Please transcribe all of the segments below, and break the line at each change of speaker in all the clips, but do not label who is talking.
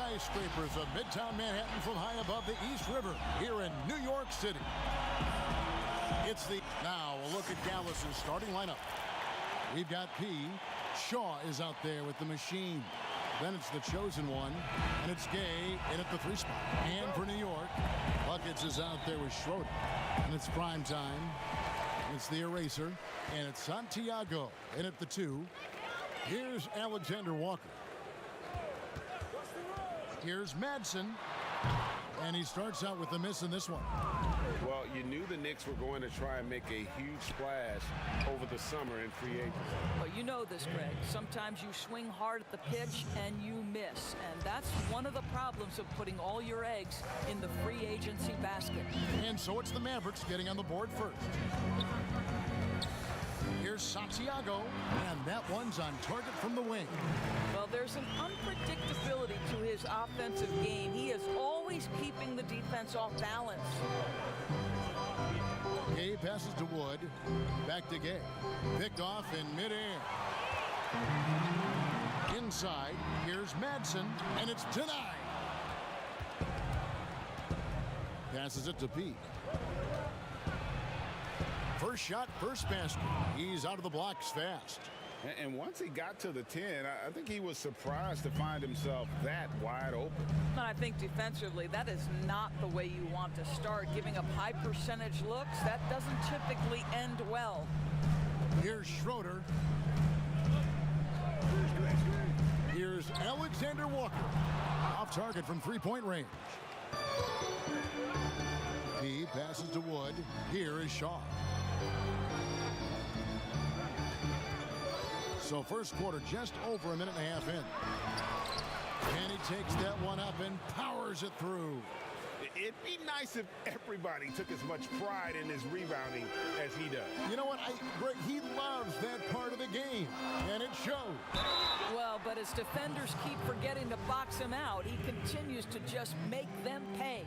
skyscrapers of Midtown Manhattan from high above the East River here in New York City. Now a look at Dallas's starting lineup. We've got P. Shaw is out there with the machine. Then it's the chosen one, and it's Gay in at the 3 spot. And for New York, Buckets is out there with Schroeder. And it's prime time. It's the eraser, and it's Santiago in at the 2. Here's Alexander Walker. Here's Madsen, and he starts out with a miss in this one.
Well, you knew the Knicks were going to try and make a huge splash over the summer in free agency.
Well, you know this, Greg. Sometimes you swing hard at the pitch and you miss. And that's one of the problems of putting all your eggs in the free agency basket.
And so it's the Mavericks getting on the board first. Here's Santiago, and that one's on target from the wing.
Well, there's an unpredictability to his offensive game. He is always keeping the defense off balance.
Gay passes to Wood. Back to Gay. Picked off in midair. Inside, here's Madsen, and it's denied. Passes it to P. First shot, first basket. He's out of the blocks fast.
And once he got to the 10, I think he was surprised to find himself that wide open.
And I think defensively, that is not the way you want to start. Giving up high percentage looks, that doesn't typically end well.
Here's Schroeder. Here's Alexander Walker. Off target from three-point range. He passes to Wood. Here is Shaw. So first quarter just over a minute and a half in. And he takes that one up and powers it through.
It'd be nice if everybody took as much pride in his rebounding as he does.
You know what? Greg, he loves that part of the game, and it shows.
Well, but as defenders keep forgetting to box him out, he continues to just make them pay.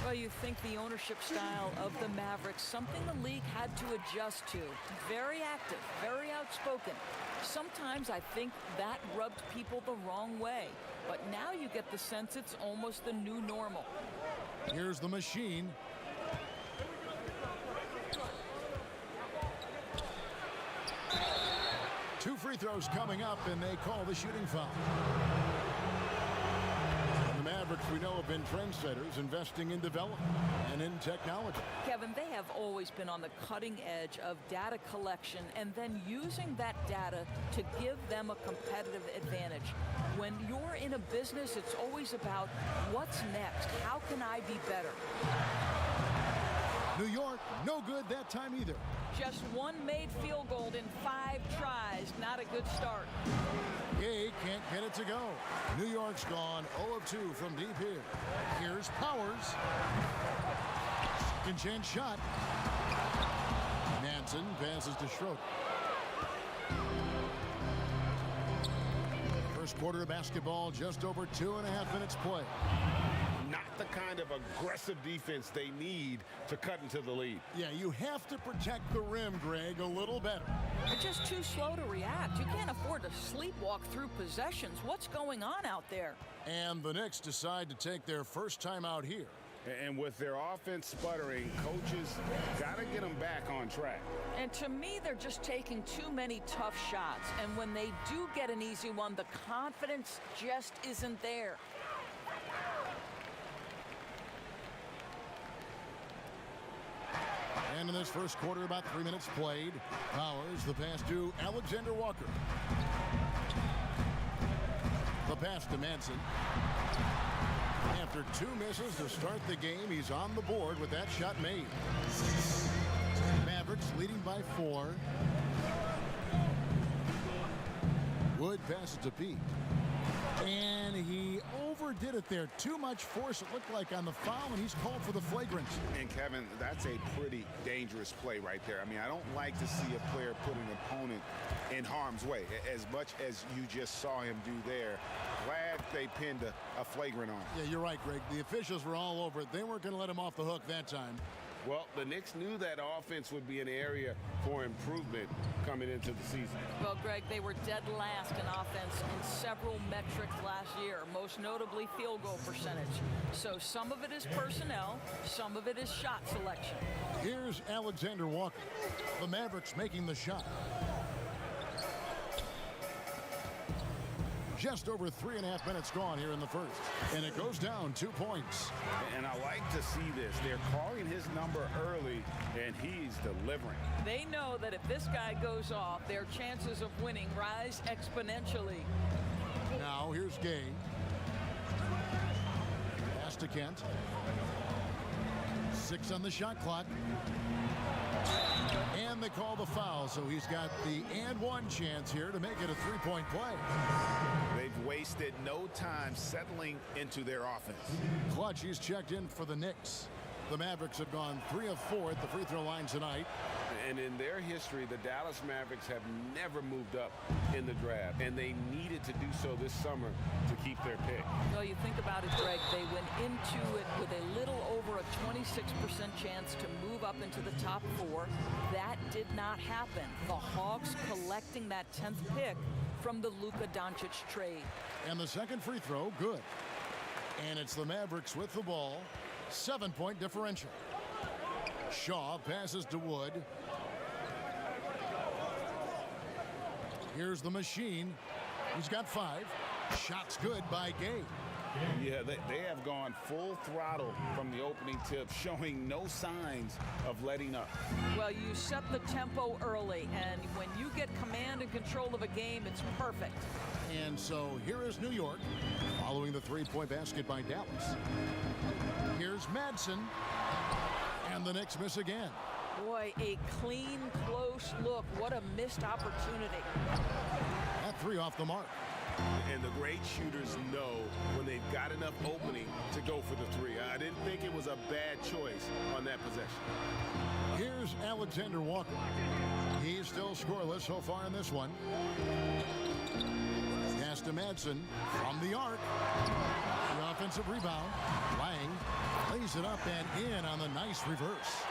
Well, you think the ownership style of the Mavericks, something the league had to adjust to. Very active, very outspoken. Sometimes I think that rubbed people the wrong way. But now you get the sense it's almost the new normal.
Here's the machine. Two free throws coming up, and they call the shooting foul. The Mavericks, we know, have been trendsetters, investing in development and in technology.
Kevin, they have always been on the cutting edge of data collection and then using that data to give them a competitive advantage. When you're in a business, it's always about what's next? How can I be better?
New York, no good that time either.
Just one made field goal in 5 tries. Not a good start.
Gay can't get it to go. New York's gone 0 of 2 from deep here. Here's Powers. Second chance shot. Madsen passes to Schroeder. First quarter of basketball, just over 2.5 minutes play.
Not the kind of aggressive defense they need to cut into the lead.
Yeah, you have to protect the rim, Greg, a little better.
They're just too slow to react. You can't afford to sleepwalk through possessions. What's going on out there?
And the Knicks decide to take their first time out here.
And with their offense sputtering, coaches got to get them back on track.
And to me, they're just taking too many tough shots. And when they do get an easy one, the confidence just isn't there.
And in this first quarter, about 3 minutes played. Powers, the pass to Alexander Walker. The pass to Madsen. After 2 misses to start the game, he's on the board with that shot made. Mavericks leading by 4. Wood passes to Pete. And he overdid it there. Too much force, it looked like, on the foul, and he's called for the flagrant.
And, Kevin, that's a pretty dangerous play right there. I mean, I don't like to see a player put an opponent in harm's way, as much as you just saw him do there. Glad they pinned a flagrant on him.
Yeah, you're right, Greg. The officials were all over it. They weren't going to let him off the hook that time.
Well, the Knicks knew that offense would be an area for improvement coming into the season.
Well, Greg, they were dead last in offense in several metrics last year. Most most notably field goal percentage. So some of it is personnel, some of it is shot selection.
Here's Alexander Walker. The Mavericks making the shot. Just over 3.5 minutes gone here in the first. And it goes down 2 points.
And I like to see this. They're calling his number early, and he's delivering.
They know that if this guy goes off, their chances of winning rise exponentially.
Now here's Gay. Pass to Kent. 6 on the shot clock. And they call the foul, so he's got the and one chance here to make it a three-point play.
They've wasted no time settling into their offense.
Clutch, he's checked in for the Knicks. The Mavericks have gone 3 of 4 at the free throw line tonight.
And in their history, the Dallas Mavericks have never moved up in the draft, and they needed to do so this summer to keep their pick.
Well, you think about it, Greg, they went into it with a little over a 26% chance to move up into the top 4. That did not happen. The Hawks collecting that 10th pick from the Luka Doncic trade.
And the second free throw, good. And it's the Mavericks with the ball. 7-point differential. Shaw passes to Wood. Here's the machine. He's got 5. Shots good by Gay.
Yeah, they have gone full throttle from the opening tip, showing no signs of letting up.
Well, you set the tempo early, and when you get command and control of a game, it's perfect.
And so here is New York following the three-point basket by Dallas. Here's Madsen. And the Knicks miss again.
Boy, a clean, close look. What a missed opportunity.
That 3 off the mark.
And the great shooters know when they've got enough opening to go for the 3. I didn't think it was a bad choice on that possession.
Here's Alexander Walker. He's still scoreless so far in this one. Pass to Madsen from the arc. The offensive rebound. Lang lays it up and in on the nice reverse.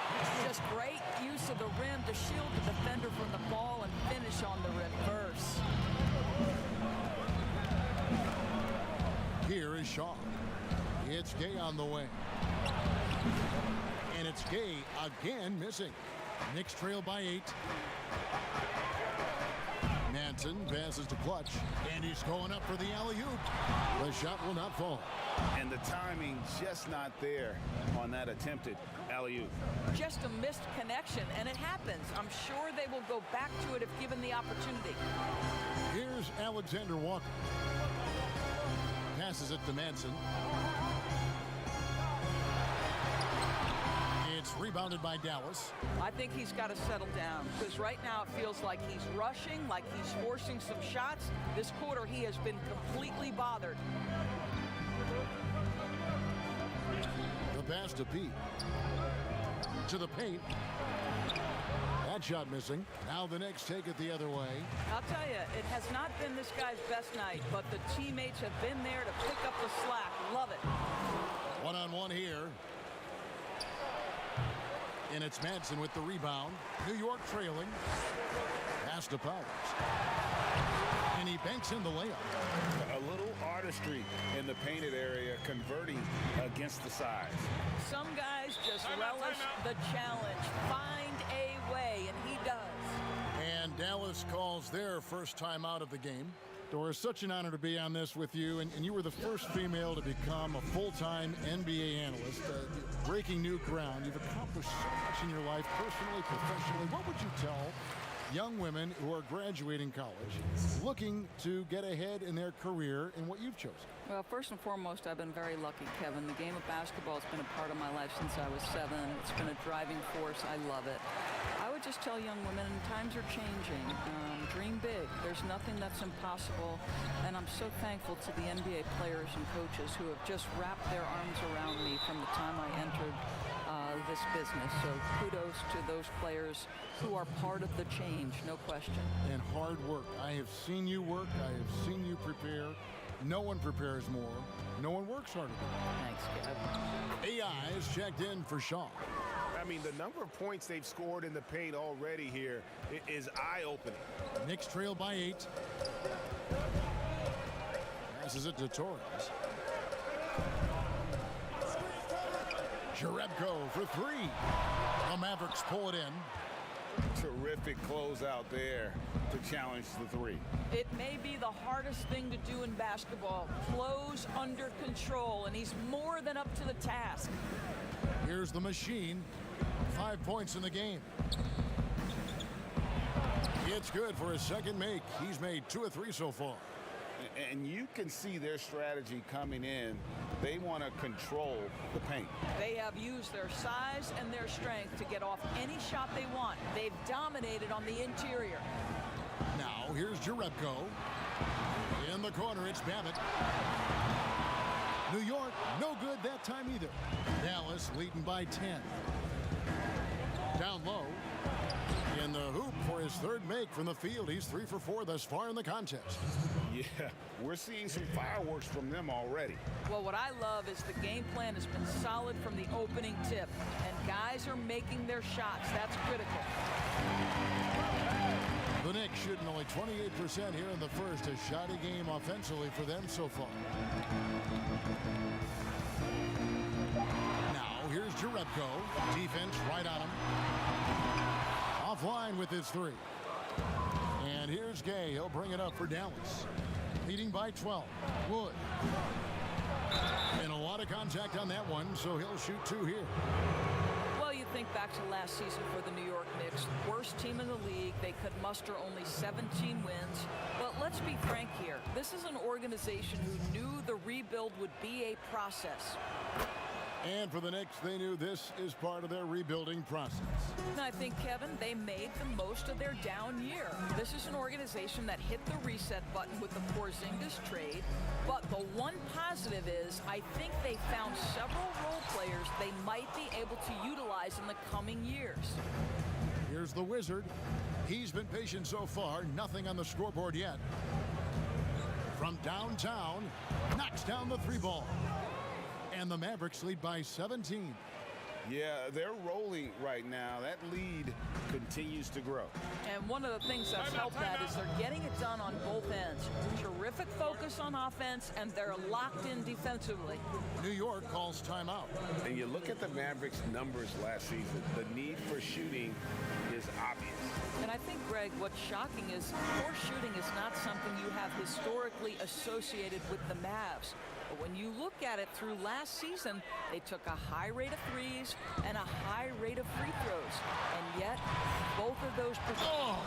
Just great use of the rim to shield the defender from the ball and finish on the reverse.
Here is Shaw. It's Gay on the way. And it's Gay again missing. Knicks trail by 8. Manson passes to Clutch. And he's going up for the alley-oop. The shot will not fall.
And the timing just not there on that attempted alley-oop.
Just a missed connection, and it happens. I'm sure they will go back to it if given the opportunity.
Here's Alexander Walker. Passes it to Manson. It's rebounded by Dallas.
I think he's got to settle down, because right now it feels like he's rushing, like he's forcing some shots. This quarter he has been completely bothered.
The pass to Pete. To the paint. That shot missing. Now the Knicks take it the other way.
I'll tell you, it has not been this guy's best night, but the teammates have been there to pick up the slack. Love it.
One-on-one here. And it's Madsen with the rebound. New York trailing. Pass to Powers. And he banks in the layup.
A little artistry in the painted area, converting against the size.
Some guys just relish the challenge. Find a way, and he does.
And Dallas calls their first time out of the game. Doris, such an honor to be on this with you, and you were the first female to become a full-time NBA analyst. Breaking new ground. You've accomplished so much in your life, personally, professionally. What would you tell young women who are graduating college, looking to get ahead in their career in what you've chosen?
Well, first and foremost, I've been very lucky, Kevin. The game of basketball has been a part of my life since I was 7. It's been a driving force. I love it. I would just tell young women, times are changing. Dream big. There's nothing that's impossible. And I'm so thankful to the NBA players and coaches who have just wrapped their arms around me from the time I entered this business. So kudos to those players who are part of the change, no question.
And hard work. I have seen you work. I have seen you prepare. No one prepares more. No one works harder.
Thanks, Kev.
AI is checked in for Shaw.
I mean, the number of points they've scored in the paint already here is eye-opening.
Knicks trail by 8. Passes it to Torres. Jerebko for three. The Mavericks pull it in.
Terrific closeout there to challenge the three.
It may be the hardest thing to do in basketball. Close under control, and he's more than up to the task.
Here's the machine. 5 points in the game. It's good for his second make. He's made 2 of 3 so far.
And you can see their strategy coming in. They want to control the paint.
They have used their size and their strength to get off any shot they want. They've dominated on the interior.
Now here's Jerebko. In the corner, it's Babbitt. New York, no good that time either. Dallas leading by 10. Down low. In the hoop for his third make from the field. He's 3 for 4 thus far in the contest.
Yeah, we're seeing some fireworks from them already.
Well, what I love is the game plan has been solid from the opening tip, and guys are making their shots. That's critical.
The Knicks shooting only 28% here in the first. A shoddy game offensively for them so far. Now here's Jerebko. Defense right on him. Offline with his three. And here's Gay. He'll bring it up for Dallas. Leading by 12. Wood. And a lot of contact on that one, so he'll shoot 2 here.
Well, you think back to last season for the New York Knicks. Worst team in the league. They could muster only 17 wins. But let's be frank here. This is an organization who knew the rebuild would be a process.
And for the Knicks, they knew this is part of their rebuilding process.
And I think, Kevin, they made the most of their down year. This is an organization that hit the reset button with the Porzingis trade. But the one positive is I think they found several role players they might be able to utilize in the coming years.
Here's the Wizard. He's been patient so far. Nothing on the scoreboard yet. From downtown, knocks down the 3 ball. And the Mavericks lead by 17.
Yeah, they're rolling right now. That lead continues to grow.
And one of the things that's helped that is they're getting it done on both ends. Terrific focus on offense, and they're locked in defensively.
New York calls timeout.
And you look at the Mavericks' numbers last season, the need for shooting is obvious.
And I think, Greg, what's shocking is poor shooting is not something you have historically associated with the Mavs. But when you look at it through last season, they took a high rate of threes and a high rate of free throws. And yet, both of those...
Oh,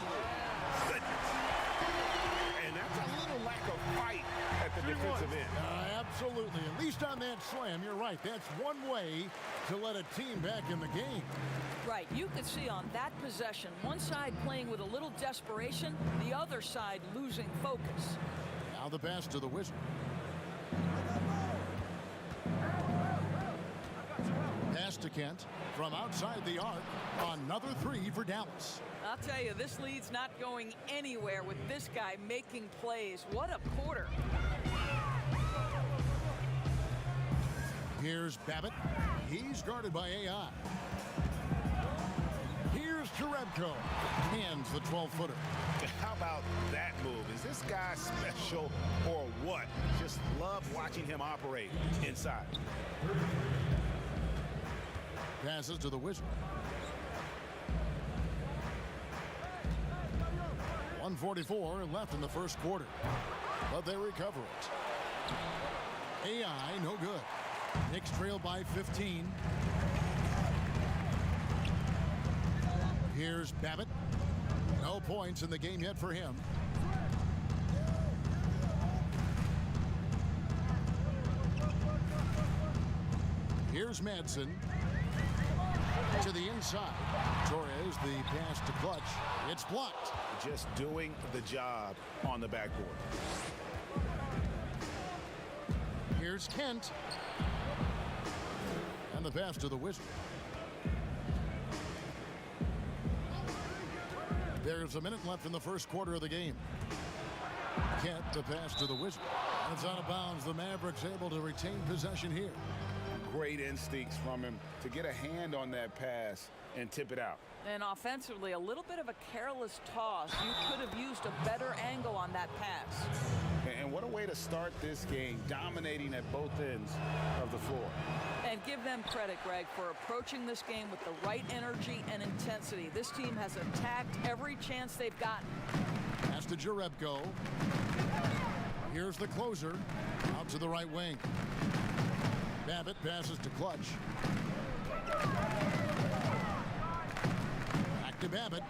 goodness. And that's a little lack of fight at the defensive end.
Absolutely. At least on that slam, you're right. That's one way to let a team back in the game.
Right. You could see on that possession, one side playing with a little desperation, the other side losing focus.
Now the pass to the Wizard. Pass to Kent from outside the arc. Another 3 for Dallas.
I'll tell you, this lead's not going anywhere with this guy making plays. What a quarter.
Here's Babbitt. He's guarded by AI. Here's Jerebko. Hands the 12-footer.
How about that move? Is this guy special or what? Just love watching him operate inside.
Passes to the Wizard. 1:44 left in the first quarter. But they recover it. AI, no good. Knicks trail by 15. Here's Babbitt. No points in the game yet for him. Here's Madsen. To the inside. Torres, the pass to Clutch. It's blocked.
Just doing the job on the backboard.
Here's Kent. And the pass to the Wizard. There's a minute left in the first quarter of the game. Kent, the pass to the Wizard. And it's out of bounds. The Mavericks able to retain possession here.
Great instincts from him to get a hand on that pass and tip it out.
And offensively, a little bit of a careless toss. You could have used a better angle on that pass.
And what a way to start this game, dominating at both ends of the floor.
And give them credit, Greg, for approaching this game with the right energy and intensity. This team has attacked every chance they've gotten.
Pass to Jerebko. Here's the closer. Out to the right wing. Babbitt passes to Clutch. Back to Babbitt.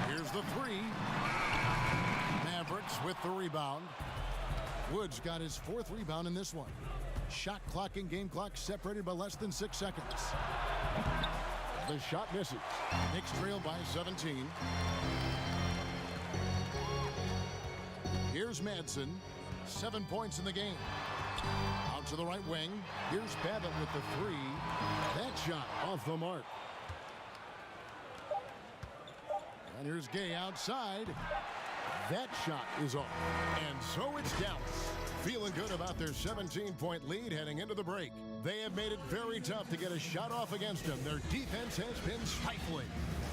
Here's the three. Mavericks with the rebound. Woods got his 4th rebound in this one. Shot clock and game clock separated by less than 6 seconds. The shot misses. Knicks trail by 17. Here's Madsen. 7 points in the game. Out to the right wing. Here's Babbitt with the three. That shot off the mark. And here's Gay outside. That shot is off. And so it's Dallas. Feeling good about their 17-point lead heading into the break. They have made it very tough to get a shot off against them. Their defense has been stifling.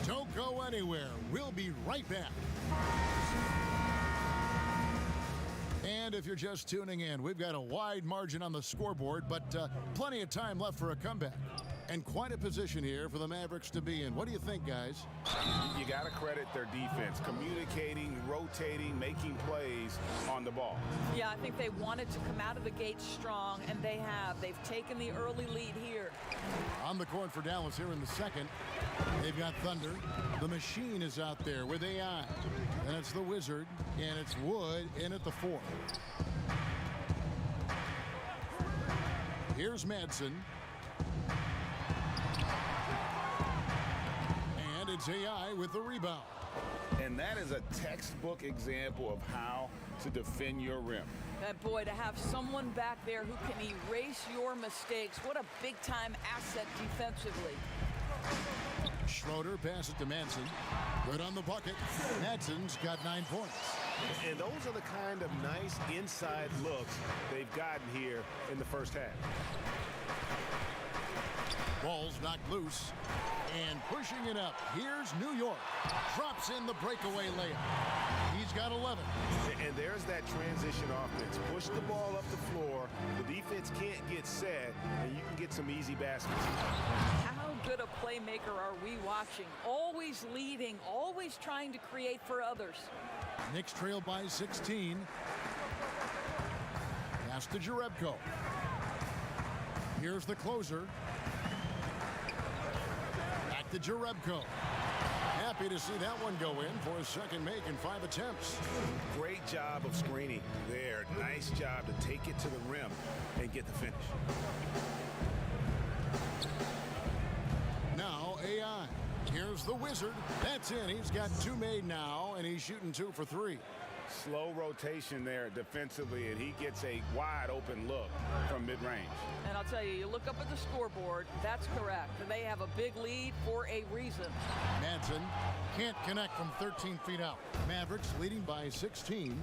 Don't go anywhere. We'll be right back. And if you're just tuning in, we've got a wide margin on the scoreboard, but plenty of time left for a comeback. And quite a position here for the Mavericks to be in. What do you think, guys?
You got to credit their defense, communicating, rotating, making plays on the ball.
Yeah, I think they wanted to come out of the gate strong, and they have. They've taken the early lead here.
On the court for Dallas here in the second. They've got Thunder. The Machine is out there with AI. And it's the Wizard, and it's Wood in at the 4. Here's Madsen. And it's AI with the rebound.
And that is a textbook example of how to defend your rim.
And boy, to have someone back there who can erase your mistakes, what a big-time asset defensively.
Schroeder passes to Madsen. Good on the bucket. Madsen's got 9 points.
And those are the kind of nice inside looks they've gotten here in the first half.
Ball's knocked loose. And pushing it up, here's New York. Drops in the breakaway layup. He's got 11.
And there's that transition offense. Push the ball up the floor. The defense can't get set, and you can get some easy baskets.
How good a playmaker are we watching? Always leading, always trying to create for others.
Knicks trail by 16. Pass to Jerebko. Here's the closer. Back to Jerebko. Happy to see that one go in for a second make in 5 attempts.
Great job of screening there. Nice job to take it to the rim and get the finish.
Now AI. Here's the Wizard. That's in. He's got 2 made now, and he's shooting 2 for 3.
Slow rotation there defensively, and he gets a wide open look from mid-range.
And I'll tell you, you look up at the scoreboard, that's correct. They have a big lead for a reason.
Madsen can't connect from 13 feet out. Mavericks leading by 16.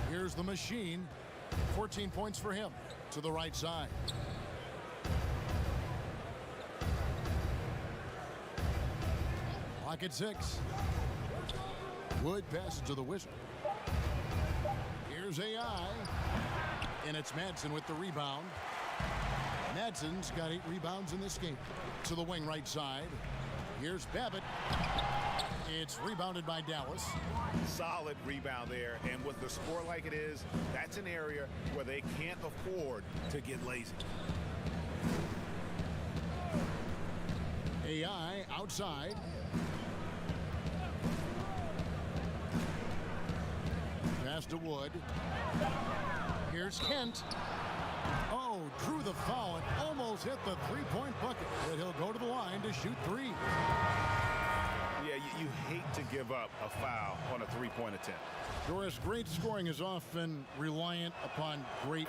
Here's the Machine. 14 points for him. To the right side. Clock at 6. Wood passes to the Wizard. Here's AI. And it's Madsen with the rebound. Madsen's got 8 rebounds in this game. To the wing right side. Here's Babbitt. It's rebounded by Dallas.
Solid rebound there, and with the score like it is, that's an area where they can't afford to get lazy.
AI outside. Pass to Wood. Here's Kent. Oh, drew the foul and almost hit the three-point bucket. But he'll go to the line to shoot 3.
Yeah, you hate to give up a foul on a three-point attempt.
Doris, great scoring is often reliant upon great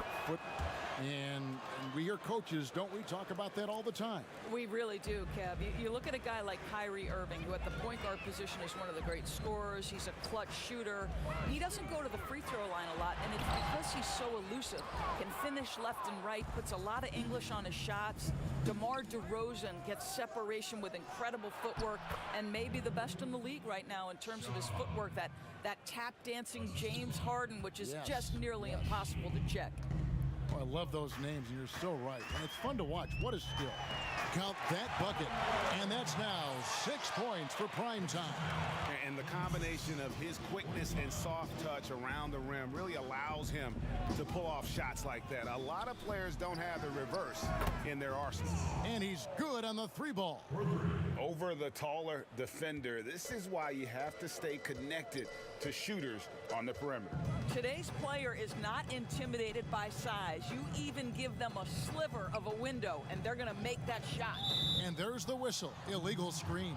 And we hear coaches, don't we, talk about that all the time?
We really do, Kev. You look at a guy like Kyrie Irving, who at the point guard position is one of the great scorers. He's a clutch shooter. He doesn't go to the free throw line a lot, and it's because he's so elusive. Can finish left and right, puts a lot of English on his shots. DeMar DeRozan gets separation with incredible footwork, and maybe the best in the league right now in terms of his footwork. That tap dancing James Harden, which is just nearly impossible to check.
Oh, I love those names, and you're so right. And it's fun to watch. What a skill. Count that bucket. And that's now 6 points for prime time.
And the combination of his quickness and soft touch around the rim really allows him to pull off shots like that. A lot of players don't have the reverse in their arsenal.
And he's good on the three ball.
Over the taller defender. This is why you have to stay connected to shooters on the perimeter.
Today's player is not intimidated by size. You even give them a sliver of a window, and they're going to make that shot.
And there's the whistle. Illegal screen.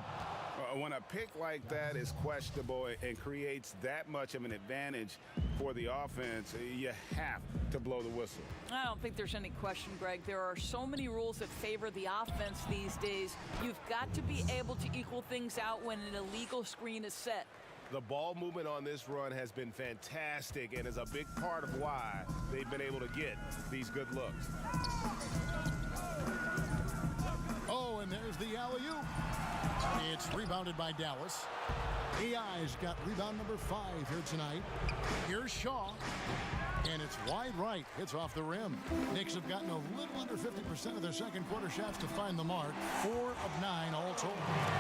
When a pick like that is questionable and creates that much of an advantage for the offense, you have to blow the whistle.
I don't think there's any question, Greg. There are so many rules that favor the offense these days. You've got to be able to equal things out when an illegal screen is set.
The ball movement on this run has been fantastic and is a big part of why they've been able to get these good looks.
Oh, and there's the alley-oop. It's rebounded by Dallas. AI's got rebound number 5 here tonight. Here's Shaw. And it's wide right. Hits off the rim. Knicks have gotten a little under 50% of their second quarter shots to find the mark. 4 of 9 all told.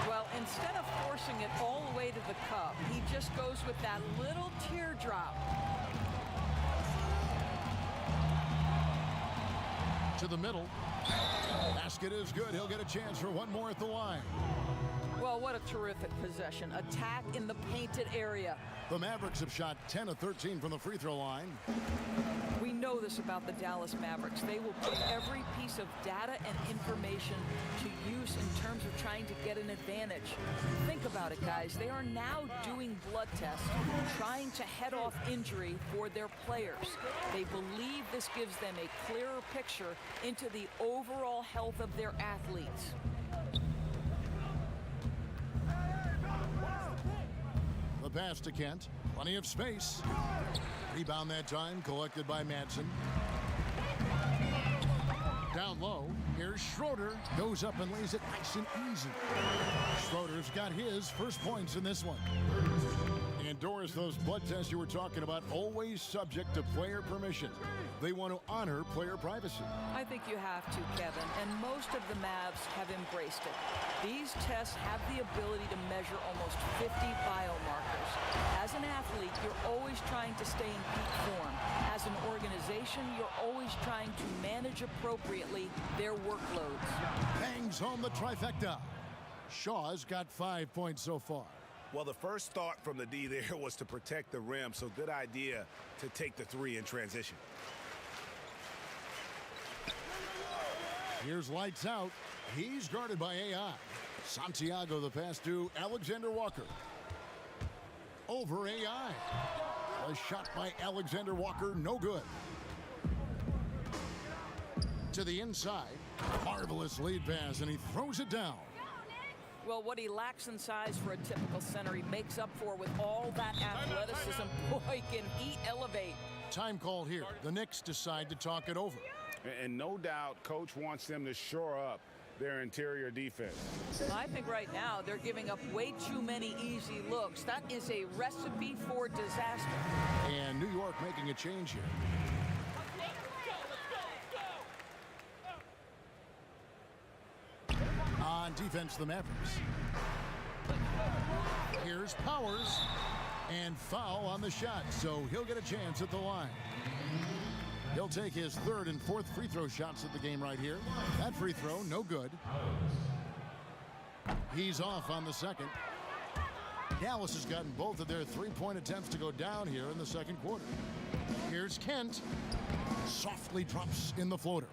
Well, instead of forcing it all the way to the cup, he just goes with that little teardrop.
To the middle. Basket is good. He'll get a chance for one more at the line.
Well, what a terrific possession. Attack in the painted area.
The Mavericks have shot 10 of 13 from the free throw line.
We know this about the Dallas Mavericks. They will put every piece of data and information to use in terms of trying to get an advantage. Think about it, guys. They are now doing blood tests, trying to head off injury for their players. They believe this gives them a clearer picture into the overall health of their athletes.
The pass to Kent. Plenty of space. Rebound that time collected by Madsen. Down low. Here's Schroeder. Goes up and lays it nice and easy. Schroeder's got his first points in this one. And Doris, those blood tests you were talking about, always subject to player permission. They want to honor player privacy.
I think you have to, Kevin, and most of the Mavs have embraced it. These tests have the ability to measure almost 50 biomarkers. As an athlete, you're always trying to stay in peak form. As an organization, you're always trying to manage appropriately their workloads.
Bangs home the trifecta. Shaw's got 5 points so far.
Well, the first thought from the D there was to protect the rim, so good idea to take the 3 in transition.
Here's lights out. He's guarded by AI. Santiago the pass to Alexander Walker. Over AI. A shot by Alexander Walker, no good. To the inside. Marvelous lead pass, and he throws it down.
Well, what he lacks in size for a typical center, he makes up for with all that athleticism. Boy, can he elevate.
Time call here. The Knicks decide to talk it over.
And no doubt, Coach wants them to shore up their interior defense.
I think right now they're giving up way too many easy looks. That is a recipe for disaster.
And New York making a change here. On defense, the Mavericks. Here's Powers. And foul on the shot, so he'll get a chance at the line. He'll take his 3rd and 4th free throw shots at the game right here. That free throw, no good. He's off on the second. Dallas has gotten both of their 3-point attempts to go down here in the second quarter. Here's Kent. Softly drops in the floater.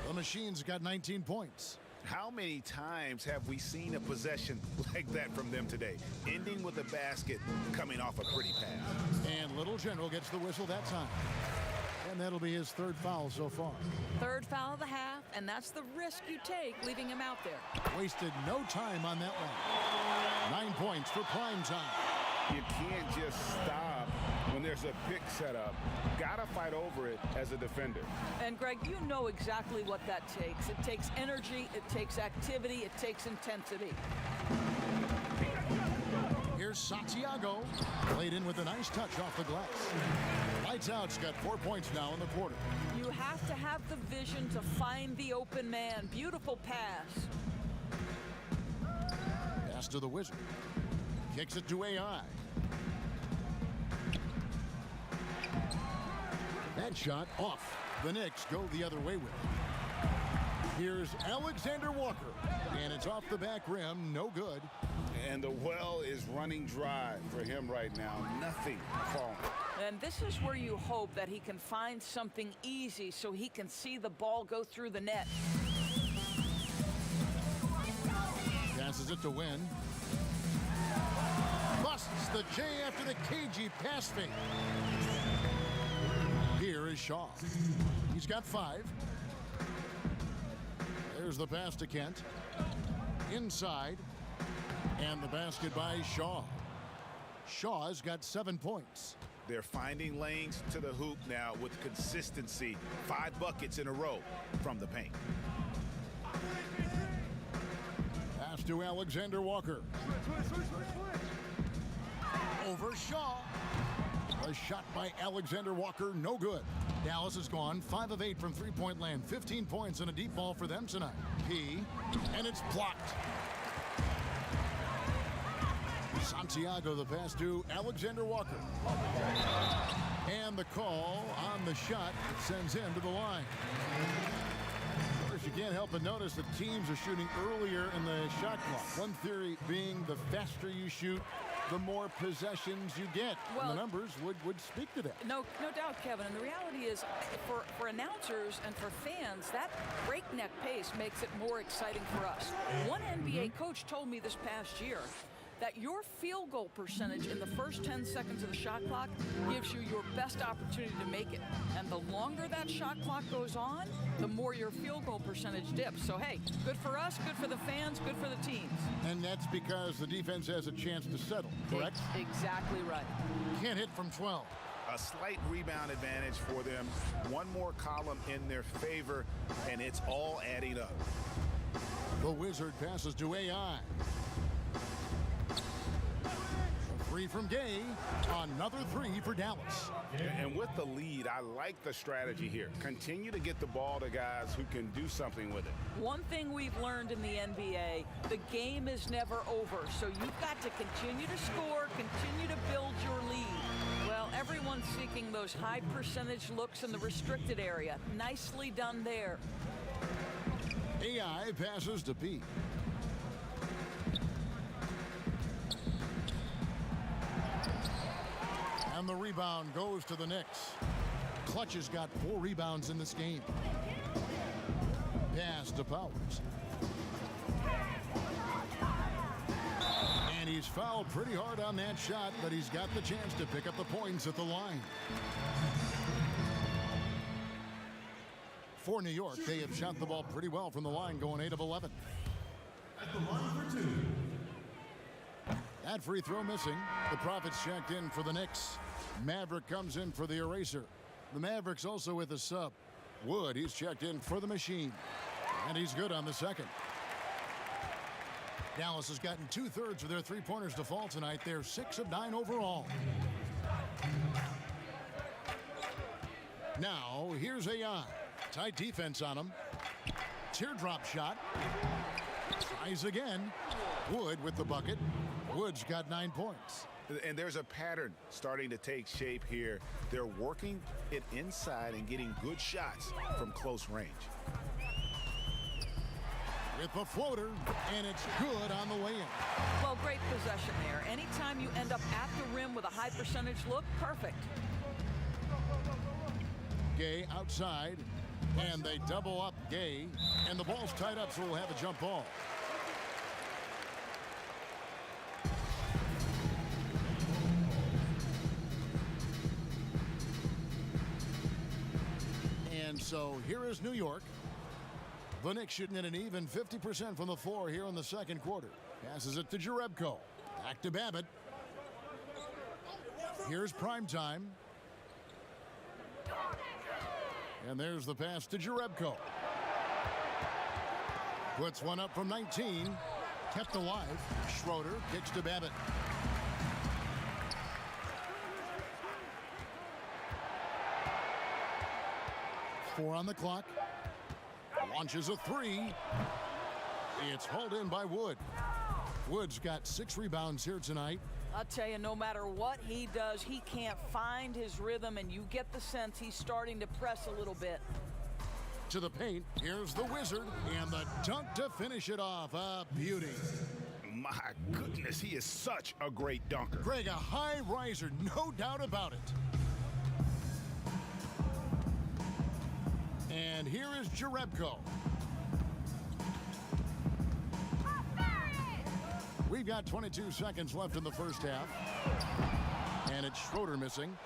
The Machine's got 19 points.
How many times have we seen a possession like that from them today, ending with a basket coming off a pretty pass?
And Little General gets the whistle that time. And that'll be his third foul so far.
Third foul of the half, and that's the risk you take leaving him out there.
Wasted no time on that one. 9 points for prime time.
You can't just stop when there's a pick set up. Gotta fight over it as a defender.
And Greg, you know exactly what that takes. It takes energy, it takes activity, it takes intensity.
Here's Santiago. Played in with a nice touch off the glass. Lights out's got 4 points now in the quarter.
You have to have the vision to find the open man. Beautiful pass.
Pass to the Wizard. Kicks it to AI. That shot off. The Knicks go the other way with it. Here's Alexander Walker. And it's off the back rim. No good.
And the well is running dry for him right now. Nothing falling.
And this is where you hope that he can find something easy so he can see the ball go through the net.
Passes it to Wynn. Busts the J after the cagey pass fake. Here is Shaw. He's got 5. There's the pass to Kent. Inside. And the basket by Shaw. Shaw's got 7 points.
They're finding lanes to the hoop now with consistency. 5 buckets in a row from the paint.
Pass to Alexander Walker. Over Shaw. A shot by Alexander Walker, no good. Dallas has gone 5 of 8 from three-point land. 15 points and a deep ball for them tonight. And it's blocked. Santiago, the pass to Alexander Walker. And the call on the shot that sends him to the line. Of course, you can't help but notice that teams are shooting earlier in the shot clock. One theory being the faster you shoot, the more possessions you get.
Well,
and the numbers would speak to that.
No doubt, Kevin. And the reality is, for announcers and for fans, that breakneck pace makes it more exciting for us. One NBA coach told me this past year that your field goal percentage in the first 10 seconds of the shot clock gives you your best opportunity to make it. And the longer that shot clock goes on, the more your field goal percentage dips. So, hey, good for us, good for the fans, good for the teams.
And that's because the defense has a chance to settle, correct?
Exactly right.
Can't hit from 12.
A slight rebound advantage for them. One more column in their favor, and it's all adding up.
The Wizard passes to AI. 3 from Gay. Another 3 for Dallas.
And with the lead, I like the strategy here. Continue to get the ball to guys who can do something with it.
One thing we've learned in the NBA, the game is never over. So you've got to continue to score, continue to build your lead. Well, everyone's seeking those high percentage looks in the restricted area. Nicely done there.
AI passes to P. And the rebound goes to the Knicks. Clutch has got 4 rebounds in this game. Pass to Powers. And he's fouled pretty hard on that shot, but he's got the chance to pick up the points at the line. For New York, they have shot the ball pretty well from the line, going 8 of 11.
At the line for 2.
That free throw missing. The Profits checked in for the Knicks. Maverick comes in for the eraser. The Mavericks also with a sub. Wood, he's checked in for the Machine. And he's good on the second. Dallas has gotten 2/3 of their three-pointers to fall tonight. They're 6 of 9 overall. Now, here's AI. Tight defense on him. Teardrop shot. Tries again. Wood with the bucket. Wood's got 9 points.
And there's a pattern starting to take shape here. They're working it inside and getting good shots from close range.
With the floater, and it's good on the way in.
Well, great possession there. Anytime you end up at the rim with a high percentage look, perfect.
Gay outside, and they double up Gay, and the ball's tied up, so we'll have a jump ball. And so here is New York. The Knicks shooting at an even 50% from the floor here in the second quarter. Passes it to Jerebko. Back to Babbitt. Here's Primetime. And there's the pass to Jerebko. Puts one up from 19. Kept alive. Schroeder kicks to Babbitt. Four on the clock. Launches a three. It's hauled in by Wood. Wood's got 6 rebounds here tonight.
I'll tell you, no matter what he does, he can't find his rhythm, and you get the sense he's starting to press a little bit.
To the paint, here's the Wizard, and the dunk to finish it off. A beauty.
My goodness, he is such a great dunker.
Greg, a high riser, no doubt about it. And here is Jerebko. We've got 22 seconds left in the first half. And it's Schroeder missing.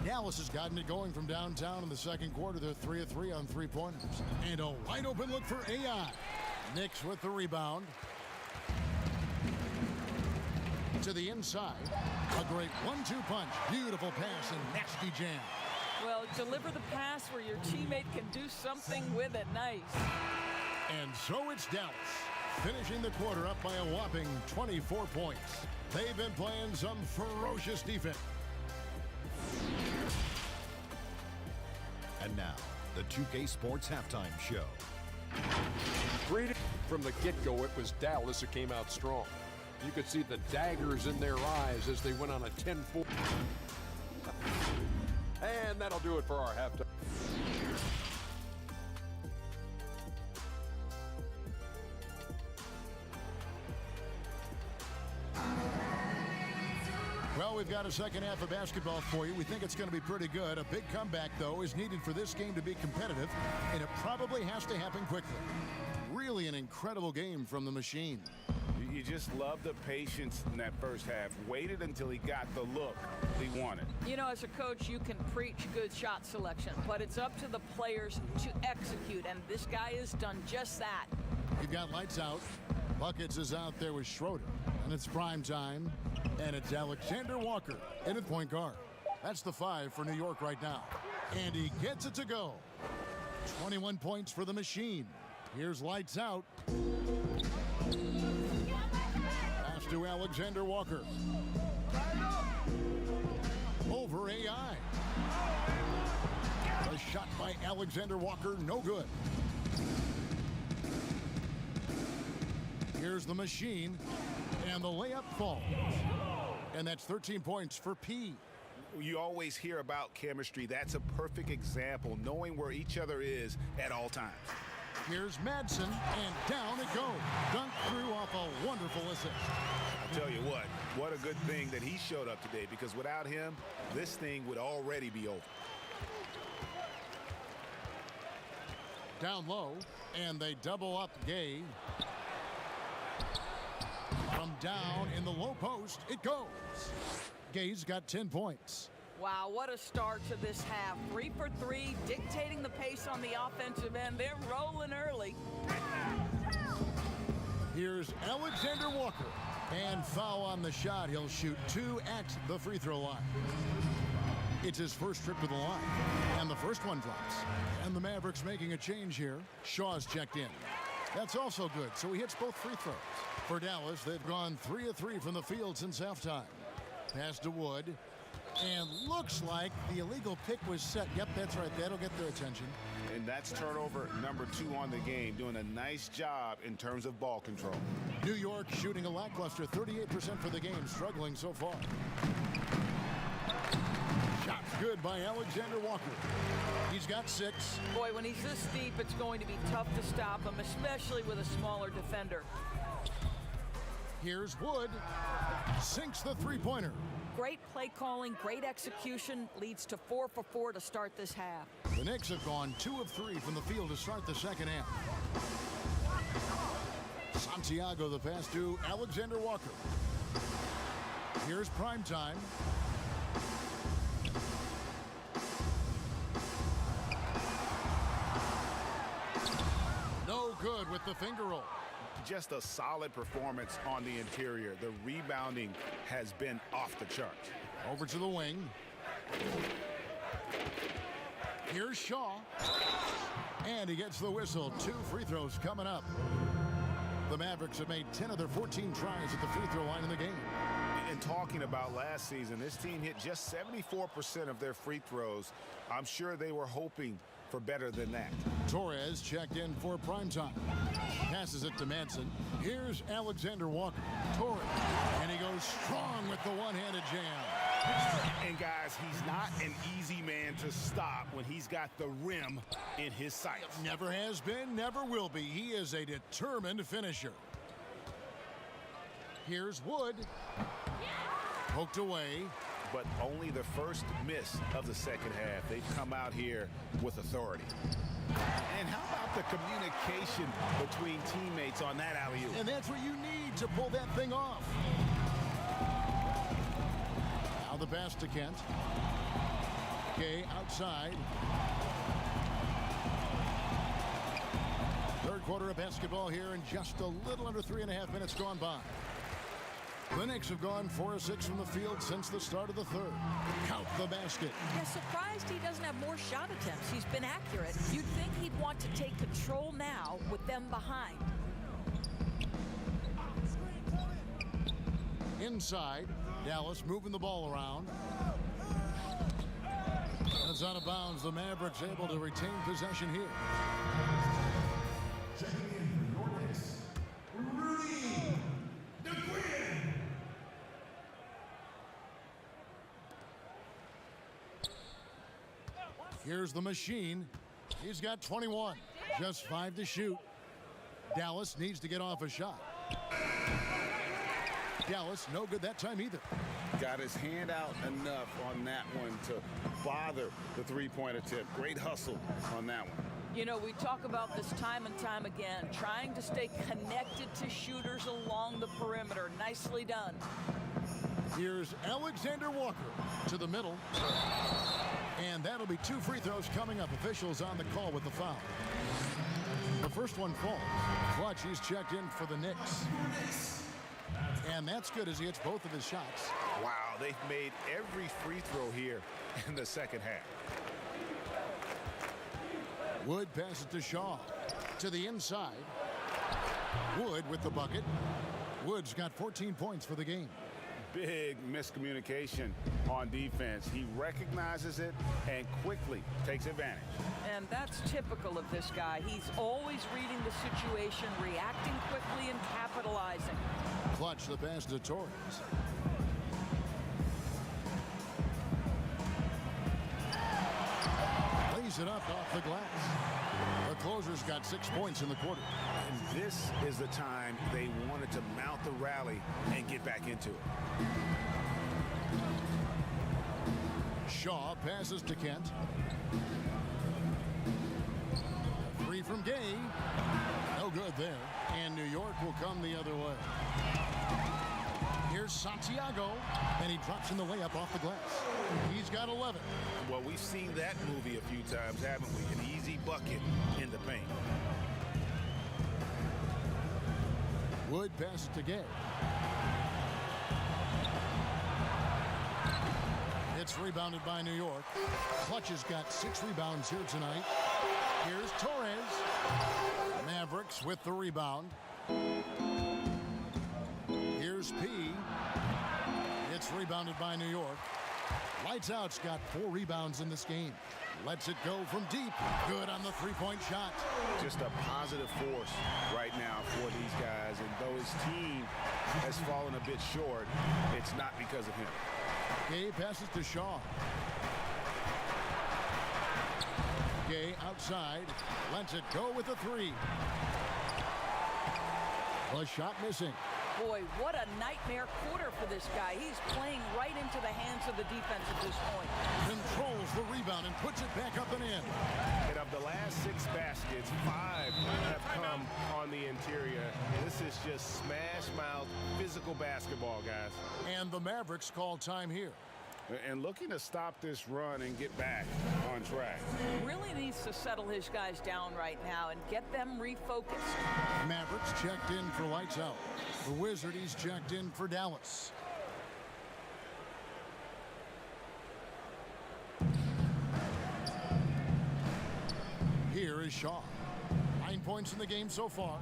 Dallas has gotten it going from downtown in the second quarter. They're 3 of 3 on three-pointers. And a wide open look for AI. Knicks with the rebound. To the inside. A great 1-2 punch. Beautiful pass and nasty jam.
Well, deliver the pass where your teammate can do something with it. Nice.
And so it's Dallas, finishing the quarter up by a whopping 24 points. They've been playing some ferocious defense.
And now, the 2K Sports Halftime Show.
From the get-go, it was Dallas that came out strong. You could see the daggers in their eyes as they went on a 10-4. And that'll do it for our halftime.
Well, we've got a second half of basketball for you. We think it's going to be pretty good. A big comeback, though, is needed for this game to be competitive, and it probably has to happen quickly. Really an incredible game from the Machine.
You just love the patience in that first half. Waited until he got the look he wanted.
You know, as a coach, you can preach good shot selection, but it's up to the players to execute, and this guy has done just that.
You've got lights out. Buckets is out there with Schroeder, and it's prime time, and it's Alexander Walker in at point guard. That's the 5 for New York right now, and he gets it to go. 21 points for the Machine. Here's lights out. Pass to Alexander Walker. Over AI. A shot by Alexander Walker, no good. Here's the Machine, and the layup falls. And that's 13 points for P.
You always hear about chemistry. That's a perfect example, knowing where each other is at all times.
Here's Madsen, and down it goes. Dunked through off a wonderful assist.
I'll tell you what a good thing that he showed up today, because without him, this thing would already be over.
Down low, and they double up Gay. From down in the low post, it goes. Gay's got 10 points.
Wow, what a start to this half. 3 for 3, dictating the pace on the offensive end. They're rolling early.
Here's Alexander Walker. And foul on the shot. He'll shoot 2 at the free throw line. It's his first trip to the line. And the first one drops. And the Mavericks making a change here. Shaw's checked in. That's also good, so he hits both free throws. For Dallas, they've gone 3 of 3 from the field since halftime. Pass to Wood. And looks like the illegal pick was set. Yep, that's right. That'll get their attention.
And that's turnover number 2 on the game, doing a nice job in terms of ball control.
New York shooting a lackluster 38% for the game, struggling so far. Shot good by Alexander Walker. He's got 6.
Boy, when he's this deep, it's going to be tough to stop him, especially with a smaller defender.
Here's Wood. Sinks the three-pointer.
Great play calling, great execution, leads to 4 for 4 to start this half.
The Knicks have gone 2 of 3 from the field to start the second half. Santiago the pass to Alexander Walker. Here's Primetime. the finger roll.
Just a solid performance on the interior. The rebounding has been off the charts.
Over to the wing. Here's Shaw. And he gets the whistle. 2 free throws coming up. The Mavericks have made 10 of their 14 tries at the free throw line in the game.
And talking about last season, this team hit just 74% of their free throws. I'm sure they were hoping for better than that.
Torres checked in for primetime. Passes it to Manson. Here's Alexander Walker. Torres. And he goes strong with the one-handed jam.
And guys, he's not an easy man to stop when he's got the rim in his sights.
Never has been, never will be. He is a determined finisher. Here's Wood. Poked away.
But only the first miss of the second half. They've come out here with authority. And how about the communication between teammates on that alley-oop?
And that's what you need to pull that thing off. Now the pass to Kent. Gay outside. Third quarter of basketball here, and just a little under 3.5 minutes gone by. The Knicks have gone 4 of 6 from the field since the start of the third. Count the basket.
Yeah, surprised he doesn't have more shot attempts. He's been accurate. You'd think he'd want to take control now with them behind.
Inside, Dallas moving the ball around. It's out of bounds. The Mavericks able to retain possession here.
Checking in for your Knicks, Rudy DeQuinn.
Here's the machine. He's got 21. Just 5 to shoot. Dallas needs to get off a shot. Dallas, no good that time either.
Got his hand out enough on that one to bother the three-point attempt. Great hustle on that one.
You know, we talk about this time and time again, trying to stay connected to shooters along the perimeter. Nicely done.
Here's Alexander Walker to the middle. And that'll be 2 free throws coming up. Officials on the call with the foul. The first one falls. Clutch, he's checked in for the Knicks. And that's good as he hits both of his shots.
Wow, they've made every free throw here in the second half.
Wood passes to Shaw. To the inside. Wood with the bucket. Wood's got 14 points for the game.
Big miscommunication on defense. He recognizes it and quickly takes advantage.
And that's typical of this guy. He's always reading the situation, reacting quickly, and capitalizing.
Clutch the pass to Torres. Lays it up off the glass. The closer's got 6 points in the quarter.
And this is the time they wanted to mount the rally and get back into it.
Shaw passes to Kent. 3 from Gay. No good there. And New York will come the other way. Here's Santiago. And he drops in the layup off the glass. He's got 11.
Well, we've seen that movie a few times, haven't we? An easy bucket in the paint.
Wood passes to Gay. It's rebounded by New York. Clutch has got 6 rebounds here tonight. Here's Torres. Mavericks with the rebound. Here's P. It's rebounded by New York. Lights Out's got 4 rebounds in this game. Lets it go from deep. Good on the 3-point shot.
Just a positive force right now for these guys. And though his team has fallen a bit short, it's not because of him.
Gay passes to Shaw. Gay outside. Lets it go with a 3. A shot missing.
Boy, what a nightmare quarter for this guy. He's playing right into the hands of the defense at this point.
Controls the rebound and puts it back up and in.
And of the last 6 baskets, 5 have come on the interior. This is just smash mouth physical basketball, guys.
And the Mavericks call time here.
and looking to stop this run and get back on track.
Really needs to settle his guys down right now and get them refocused.
Mavericks checked in for lights out. The Wizards checked in for Dallas. Here is Shaw. 9 points in the game so far.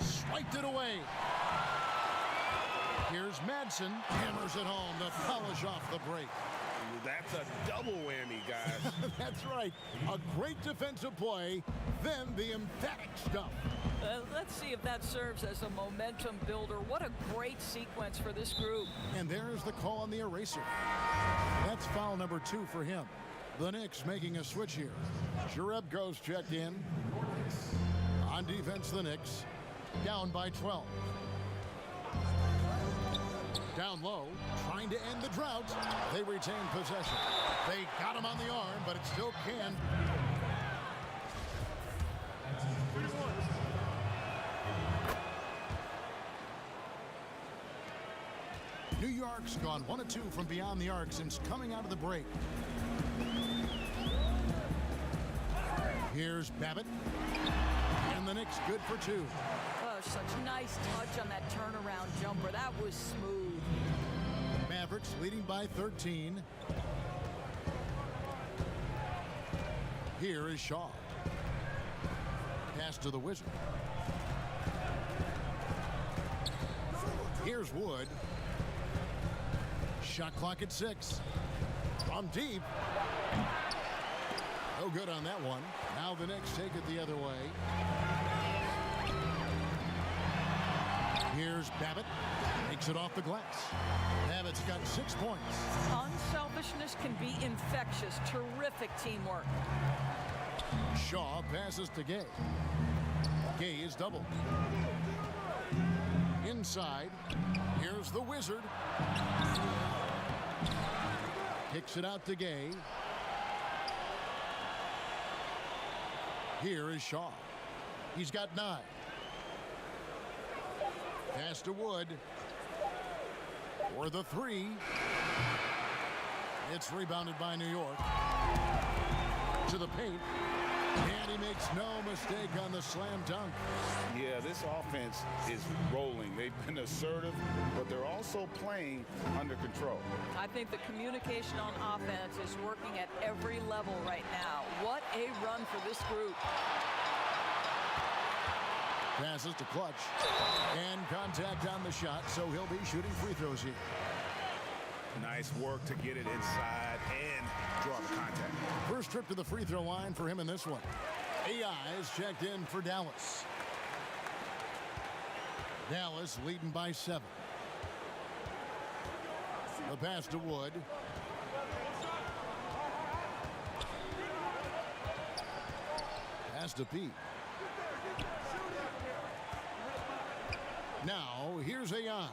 Swiped it away. Here's Madsen. Hammers it home to polish off the break.
That's a double whammy, guys.
That's right. A great defensive play, then the emphatic stuff.
Let's see if that serves as a momentum builder. What a great sequence for this group.
And there's the call on the eraser. That's foul number 2 for him. The Knicks making a switch here. Jerebko's checked in. On defense, the Knicks down by 12. Down low, trying to end the drought. They retain possession. They got him on the arm, but it still can. New York's gone 1 of 2 from beyond the arc since coming out of the break. Here's Babbitt. And the Knicks good for 2.
Oh, such nice touch on that turnaround jumper. That was smooth.
Mavericks leading by 13. Here is Shaw. Pass to the Wizard. Here's Wood. Shot clock at 6. From deep. No good on that one. Now the Knicks take it the other way. Here's Babbitt. Takes it off the glass. Babbitt's got 6 points.
Unselfishness can be infectious. Terrific teamwork.
Shaw passes to Gay. Gay is doubled. Inside. Here's the Wizard. Kicks it out to Gay. Here is Shaw. He's got 9. Pass to Wood. For the 3. It's rebounded by New York. To the paint. And he makes no mistake on the slam dunk.
Yeah, this offense is rolling. They've been assertive, but they're also playing under control.
I think the communication on offense is working at every level right now. What a run for this group.
Passes to Clutch. And contact on the shot, so he'll be shooting free throws here.
Nice work to get it inside and draw the contact.
First trip to the free throw line for him in this one. AI is checked in for Dallas. Dallas leading by 7. The pass to Wood. Pass to Pete. Now, here's AI.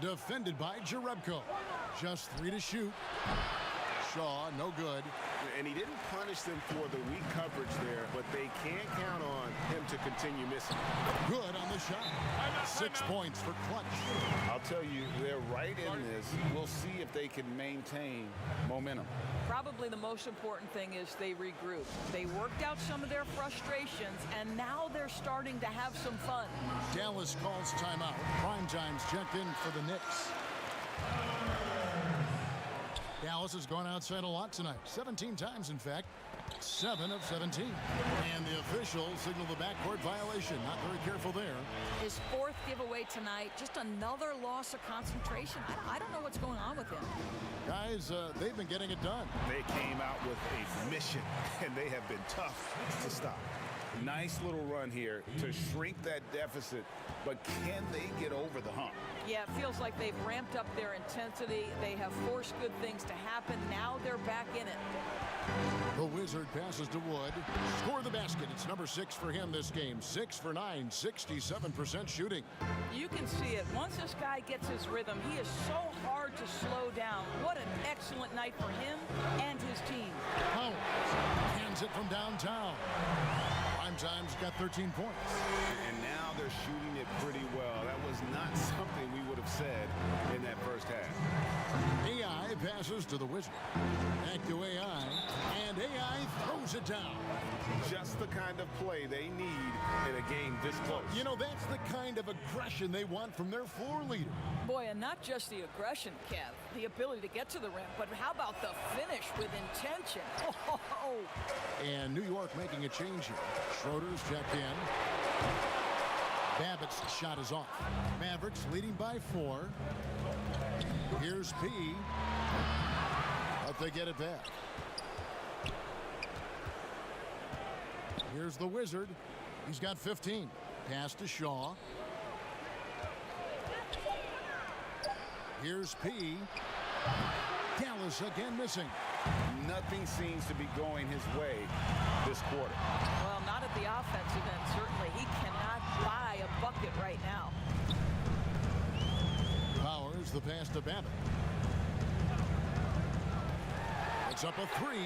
Defended by Jerebko. Just 3 to shoot. Shaw, no good.
And he didn't punish them for the weak coverage there, but they can't count on him to continue missing.
Good on the shot. 6 points for Clutch.
I'll tell you, they're right in this. We'll see if they can maintain momentum.
Probably the most important thing is they regroup. They worked out some of their frustrations, and now they're starting to have some fun.
Dallas calls timeout. Prime time's checked in for the Knicks. Dallas has gone outside a lot tonight. 17 times, in fact. 7 of 17. And the officials signal the backcourt violation. Not very careful there.
His 4th giveaway tonight, just another loss of concentration. I don't know what's going on with him.
Guys, they've been getting it done.
They came out with a mission, and they have been tough to stop. Nice little run here to shrink that deficit, but can they get over the hump?
Yeah, it feels like they've ramped up their intensity. They have forced good things to happen. Now they're back in it.
The Wizard passes to Wood. Score the basket. It's number 6 for him this game. 6 for 9, 67% shooting.
You can see it. Once this guy gets his rhythm, he is so hard to slow down. What an excellent night for him and his team.
Powers hands it from downtown. Prime time's got 13 points.
And now now they're shooting it pretty well. That was not something we would have said in that first half.
AI passes to the Wizard. Back to AI, and AI throws it down.
Just the kind of play they need in a game this close.
You know, that's the kind of aggression they want from their floor leader.
Boy, and not just the aggression, Kev, the ability to get to the rim, but how about the finish with intention? Oh.
And New York making a change here. Schroeder's checked in. Babbitt's shot is off. Mavericks leading by 4. Here's P. But they get it back. Here's the Wizard. He's got 15. Pass to Shaw. Here's P. Dallas again missing.
Nothing seems to be going his way this quarter.
Well, not at the offensive end, certainly. He cannot buy a bucket right now.
Powers the pass to Babbitt. It's up a 3.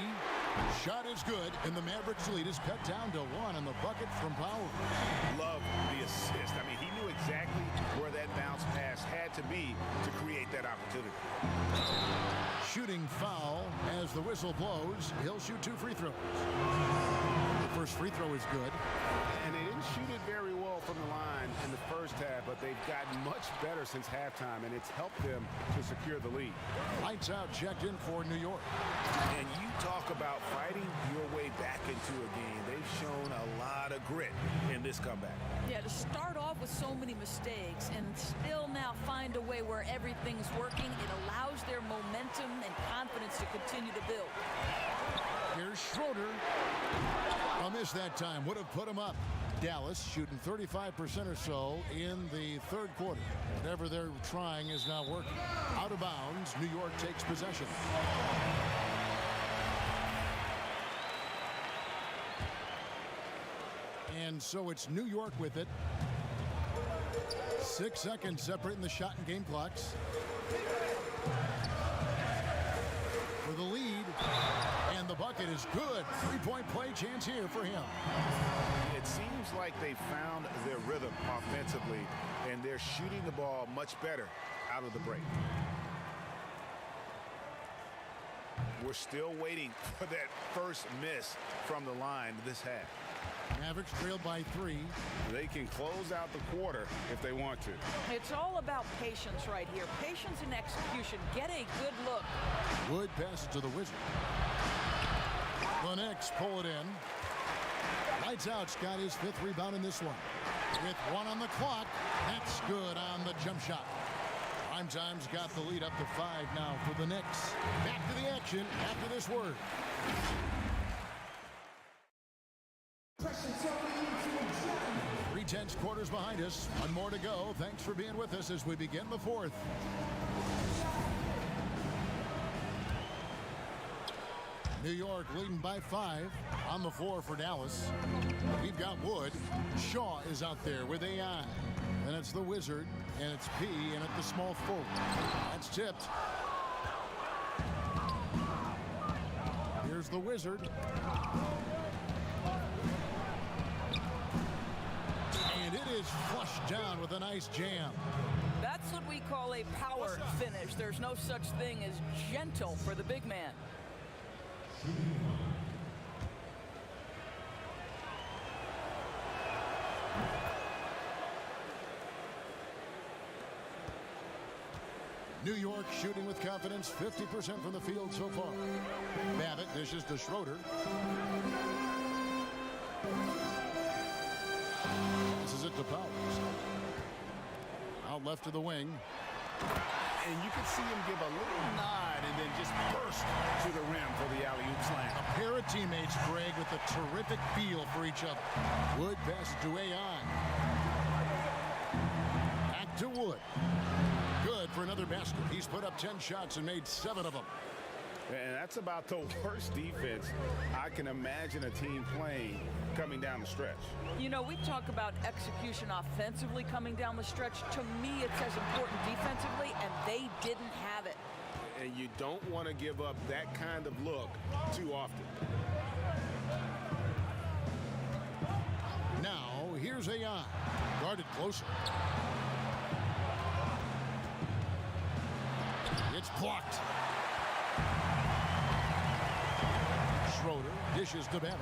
Shot is good, and the Mavericks lead is cut down to 1 on the bucket from Powers.
Love the assist. I mean, he knew exactly where that bounce pass had to be to create that opportunity.
Shooting foul as the whistle blows. He'll shoot 2 free throws. The first free throw is good.
And they didn't shoot it very well from the line in the first half, but they've gotten much better since halftime, and it's helped them to secure the lead.
Lights out checked in for New York.
And you talk about fighting your way back into a game. They've shown a lot of grit in this comeback.
Yeah, to start off with so many mistakes and still now find a way where everything's working, it allows their momentum and confidence to continue to build.
Here's Schroeder. A miss that time. Would have put him up. Dallas shooting 35% or so in the third quarter. Whatever they're trying is not working. Out of bounds, New York takes possession. And so it's New York with it. 6 seconds separating the shot and game clocks. For the lead, and the bucket is good. 3-point play chance here for him.
It seems like they found their rhythm offensively, and they're shooting the ball much better out of the break. We're still waiting for that first miss from the line this half.
Mavericks trailed by 3.
They can close out the quarter if they want to.
It's all about patience right here. Patience and execution. Get a good look.
Wood passes to the Wizard. The Knicks pull it in. Lights out. Scott his 5th rebound in this one. With 1 on the clock. That's good on the jump shot. Primetime's got the lead up to 5 now for the Knicks. Back to the action after this word. 3/10 quarters behind us. 1 more to go. Thanks for being with us as we begin the 4th. New York leading by 5 on the floor for Dallas. We've got Wood. Shaw is out there with AI. And it's the Wizard, and it's P, and at the small forward. That's tipped. Here's the Wizard. And it is flushed down with a nice jam.
That's what we call a power finish. There's no such thing as gentle for the big man.
New York shooting with confidence, 50% from the field so far. Babbitt dishes to Schroeder. Passes it to Powers. Out left to the wing.
And you can see him give a little nod and then just burst to the rim for the alley-oop slam.
A pair of teammates, Greg, with a terrific feel for each other. Wood passes to AI. Back to Wood. Good for another basket. He's put up 10 shots and made 7 of them.
And that's about the worst defense I can imagine a team playing coming down the stretch.
You know, we talk about execution offensively coming down the stretch. To me, it's as important defensively, and they didn't have it.
And you don't want to give up that kind of look too often.
Now here's AI. Guarded closer. It's blocked. Schroeder dishes to Babbitt.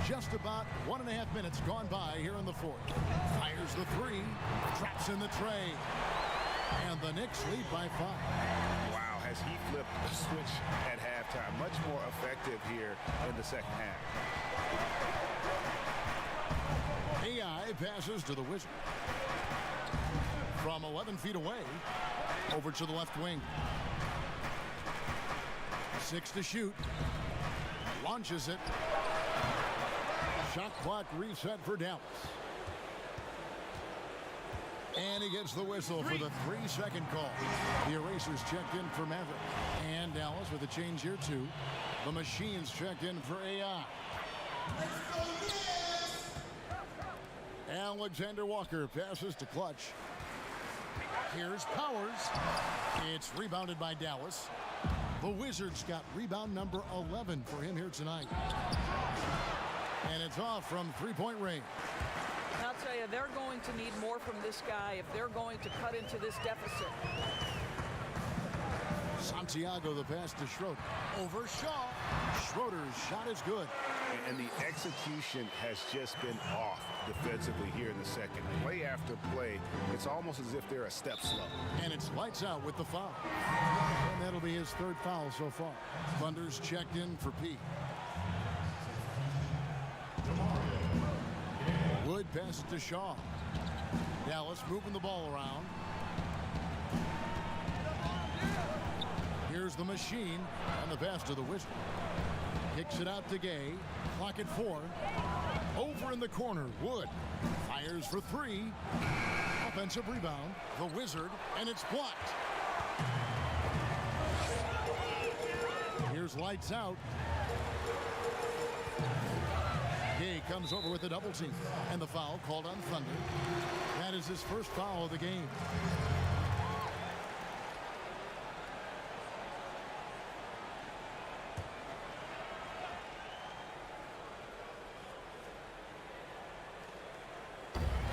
Just about 1.5 minutes gone by here in the fourth. Fires the three. Traps in the tray. And the Knicks lead by 5.
Wow, has he flipped the switch at halftime? Much more effective here in the second half.
AI passes to the Wizard. From 11 feet away, over to the left wing. 6 to shoot. Launches it. Shot clock reset for Dallas. And he gets the whistle for the 3-second call. The erasers checked in for Maverick. And Dallas with a change here too. The machines checked in for AI. Alexander Walker passes to Clutch. Here's Powers. It's rebounded by Dallas. The Wizards got rebound number 11 for him here tonight. And it's off from three-point range.
I'll tell you, they're going to need more from this guy if they're going to cut into this deficit.
Santiago the pass to Schroeder. Over Shaw. Schroeder's shot is good.
And the execution has just been off defensively here in the second. Play after play, it's almost as if they're a step slow.
And it's lights out with the foul. And that'll be his 3rd foul so far. Thunder's checked in for P. Wood passes to Shaw. Dallas moving the ball around. Here's the machine on the pass to the Wizard. Kicks it out to Gay. Clock at 4. Over in the corner, Wood fires for 3. Offensive rebound, the Wizard, and it's blocked. Here's lights out. Gay comes over with a double team, and the foul called on Thunder. That is his 1st foul of the game.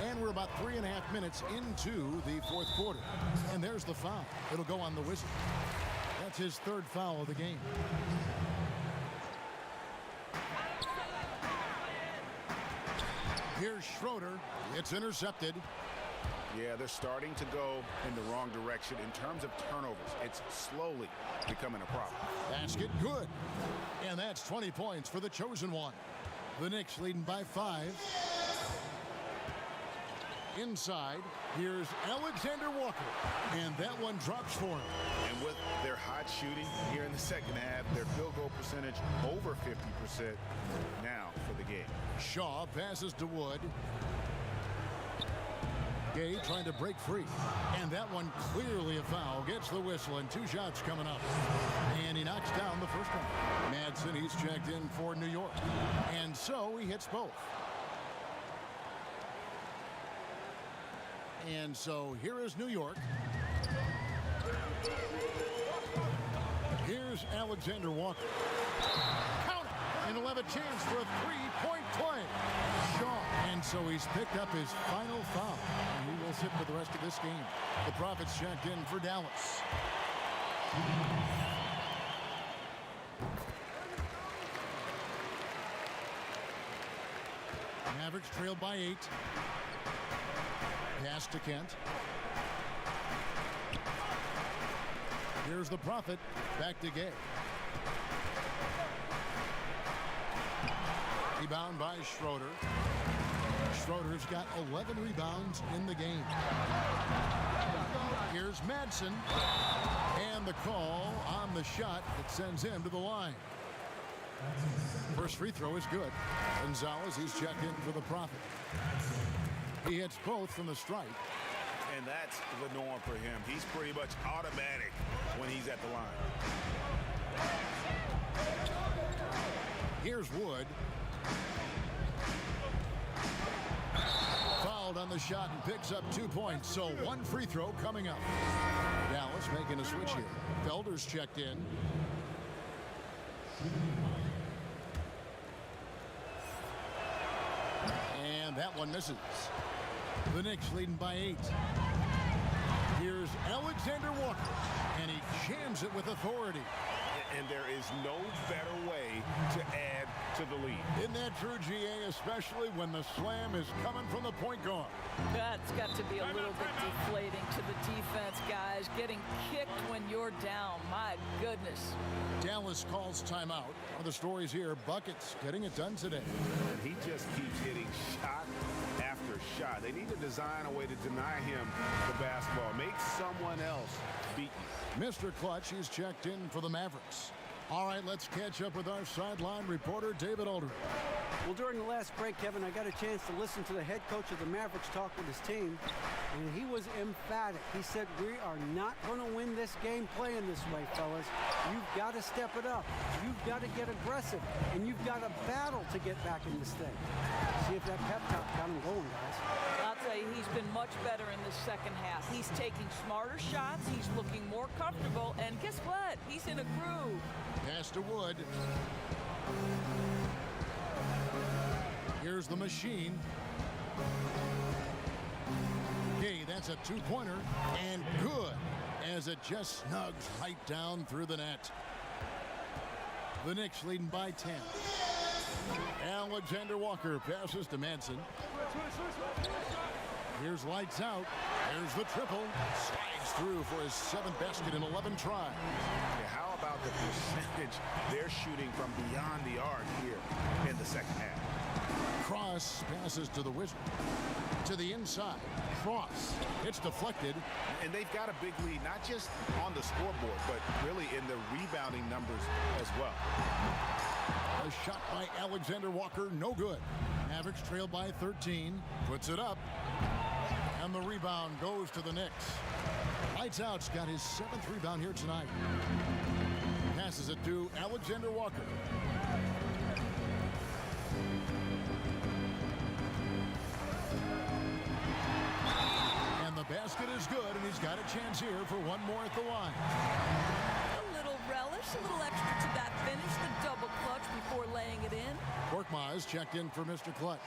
And we're about 3.5 minutes into the 4th quarter. And there's the foul. It'll go on the Wizard. That's his 3rd foul of the game. Here's Schroeder. It's intercepted.
Yeah, they're starting to go in the wrong direction in terms of turnovers. It's slowly becoming a problem.
Basket good. And that's 20 points for the chosen one. The Knicks leading by 5. Inside, here's Alexander Walker. And that one drops for him.
And with their hot shooting here in the second half, their field goal percentage over 50% now for the game.
Shaw passes to Wood. Gay trying to break free. And that one clearly a foul. Gets the whistle and 2 shots coming up. And he knocks down the first one. Madsen, he's checked in for New York. And so he hits both. And so here is New York. Here's Alexander Walker. Count it! And he'll have a chance for a 3-point play. Shaw. And so he's picked up his final foul. And he will sit for the rest of this game. The Profits checked in for Dallas. Mavericks trailed by 8. Pass to Kent. Here's the Prophet. Back to Gay. Rebound by Schroeder. Schroeder's got 11 rebounds in the game. Here's Madsen. And the call on the shot that sends him to the line. First free throw is good. Gonzalez, he's checked in for the Prophet. He hits both from the stripe.
And that's the norm for him. He's pretty much automatic when he's at the line.
Here's Wood. Fouled on the shot and picks up 2 points. So 1 free throw coming up. Dallas making a switch here. Felder's checked in. that one misses. The Knicks leading by 8. Here's Alexander Walker, and he jams it with authority.
And there is no better way to add to the lead.
Isn't that true, GA, especially when the slam is coming from the point guard?
That's got to be a little bit deflating to the defense, guys. Getting kicked when you're down. My goodness.
Dallas calls timeout. One of the stories here, buckets getting it done today.
And he just keeps hitting shot after shot. They need to design a way to deny him the basketball. Make someone else beat you.
Mr. Clutch, he's checked in for the Mavericks. All right, let's catch up with our sideline reporter, David Aldridge.
Well, during the last break, Kevin, I got a chance to listen to the head coach of the Mavericks talk with his team, and he was emphatic. He said, we are not going to win this game playing this way, fellas. You've got to step it up. You've got to get aggressive, and you've got to battle to get back in this thing. See if that pep talk got him going, guys.
I'll tell you, he's been much better in the second half. He's taking smarter shots. He's looking more comfortable, and guess what? He's in a groove.
Pass to Wood. Here's the machine. Okay, that's a two-pointer, and good, as it just snugs right down through the net. The Knicks leading by 10. Alexander Walker passes to Manson. Here's lights out. There's the triple. Slides through for his 7th basket in 11 tries.
Yeah, how about the percentage they're shooting from beyond the arc here in the second half?
Cross passes to the Wizard. To the inside. Cross. It's deflected.
And they've got a big lead, not just on the scoreboard, but really in the rebounding numbers as well.
A shot by Alexander Walker, no good. Mavericks trail by 13. Puts it up. And the rebound goes to the Knicks. Lights Out's got his 7th rebound here tonight. Passes it to Alexander Walker. And the basket is good, and he's got a chance here for one more at the line.
A little relish, a little extra to that finish, the double clutch before laying it in.
Korkmaz checked in for Mr. Clutch.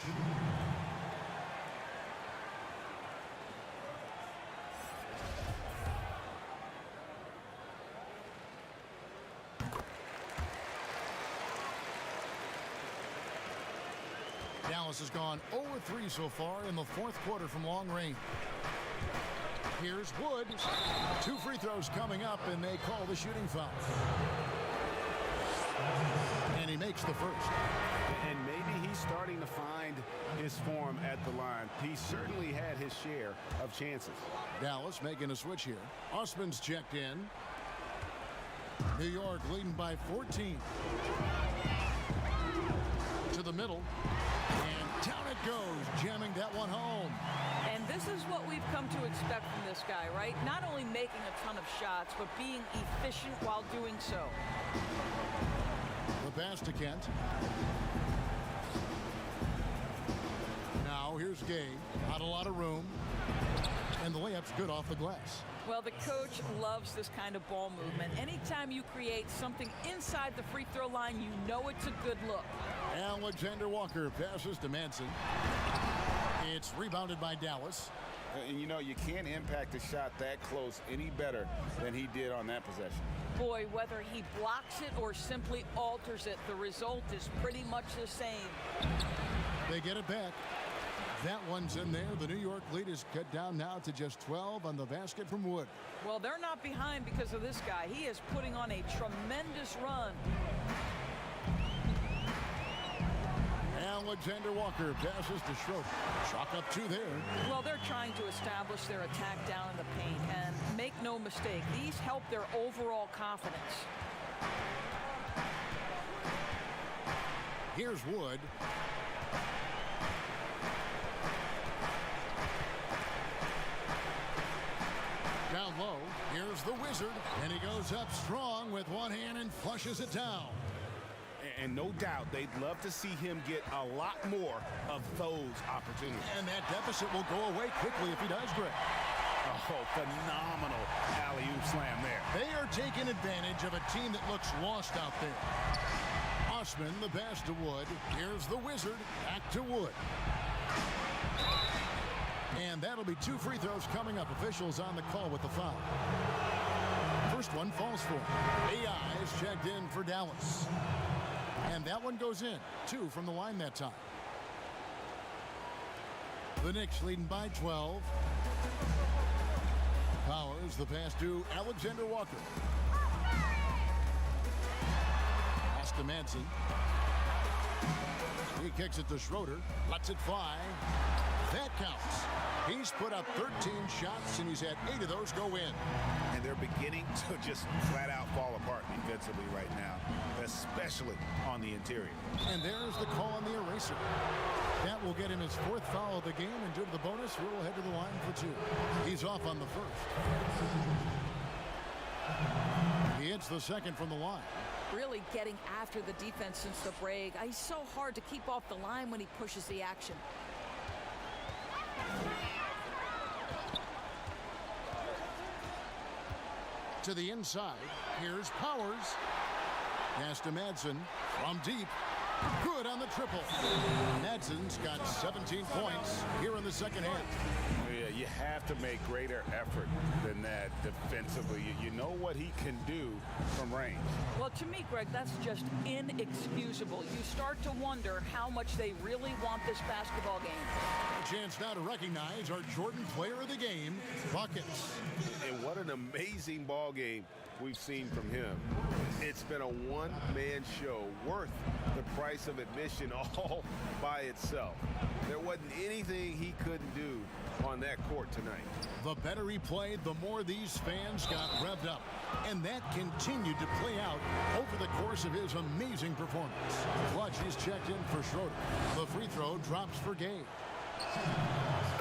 Dallas has gone 0-3 so far in the 4th quarter from long range. Here's Wood. 2 free throws coming up, and they call the shooting foul. And he makes the first.
And maybe he's starting to find his form at the line. He certainly had his share of chances.
Dallas making a switch here. Osman's checked in. New York leading by 14. To the middle. And down it goes, jamming that one home.
And this is what we've come to expect from this guy, right? Not only making a ton of shots, but being efficient while doing so.
The pass to Kent. Now here's Gay. Not a lot of room. And the layup's good off the glass.
Well, the coach loves this kind of ball movement. Anytime you create something inside the free throw line, you know it's a good look.
Alexander Walker passes to Manson. It's rebounded by Dallas.
And you know, you can't impact a shot that close any better than he did on that possession.
Boy, whether he blocks it or simply alters it, the result is pretty much the same.
They get it back. That one's in there. The New York lead is cut down now to just 12 on the basket from Wood.
Well, they're not behind because of this guy. He is putting on a tremendous run.
Alexander Walker passes to Schroeder. Chalk up 2 there.
Well, they're trying to establish their attack down in the paint. And make no mistake, these help their overall confidence.
Here's Wood. Down low, here's the Wizard, and he goes up strong with one hand and flushes it down.
And no doubt they'd love to see him get a lot more of those opportunities.
And that deficit will go away quickly if he does, Greg.
Oh, phenomenal alley-oop slam there.
They are taking advantage of a team that looks lost out there. Osman, the pass to Wood. Here's the Wizard, back to Wood. And that'll be 2 free throws coming up. Officials on the call with the foul. First one falls for him. AI is checked in for Dallas. And that one goes in. 2 from the line that time. The Knicks leading by 12. Powers the pass to Alexander Walker. Pass to Manson. He kicks it to Schroeder. Lets it fly. That counts. He's put up 13 shots, and he's had 8 of those go in.
And they're beginning to just flat out fall apart defensively right now, especially on the interior.
And there's the call on the eraser. That will get him his 4th foul of the game, and due to the bonus, we'll head to the line for 2. He's off on the first. He hits the second from the line.
Really getting after the defense since the break. He's so hard to keep off the line when he pushes the action.
To the inside. Here's Powers. Pass to Madsen from deep. Good on the triple. Madsen's got 17 points here in the second half.
Yeah, you have to make greater effort than that defensively. You know what he can do from range.
Well, to me, Greg, that's just inexcusable. You start to wonder how much they really want this basketball game.
A chance now to recognize our Jordan Player of the Game, buckets.
And what an amazing ball game we've seen from him. It's been a one-man show worth the price of admission all by itself. There wasn't anything he couldn't do on that court tonight.
The better he played, the more these fans got revved up. And that continued to play out over the course of his amazing performance. Clutch is checked in for Schroeder. The free throw drops for Gay.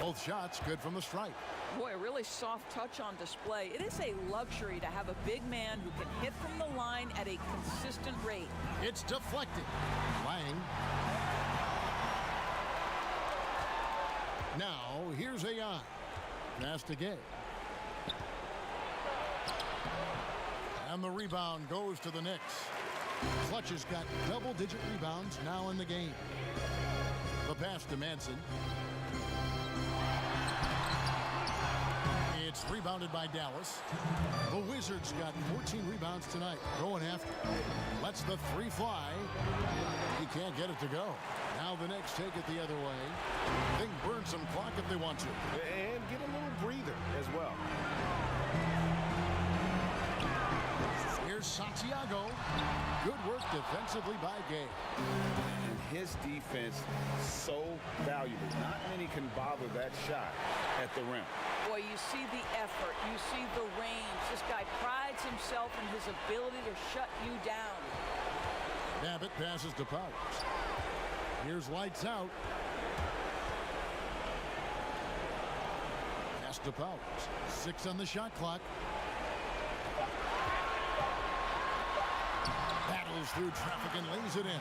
Both shots good from the stripe.
Boy, a really soft touch on display. It is a luxury to have a big man who can hit from the line at a consistent rate.
It's deflected. Lang. Now, here's AI. Pass to Gay. And the rebound goes to the Knicks. Clutch has got double-digit rebounds now in the game. The pass to Manson. It's rebounded by Dallas. The Wizards got 14 rebounds tonight. Going after. Lets the 3 fly. He can't get it to go. Now the Knicks take it the other way. They can burn some clock if they want to.
And get a little breather as well.
Here's Santiago. Good work defensively by Gay.
And his defense so valuable. Not many can bother that shot at the rim.
Boy, you see the effort, you see the range. This guy prides himself in his ability to shut you down.
Babbitt passes to Powers. Here's lights out. Pass to Powers. 6 on the shot clock. Battles through traffic and lays it in.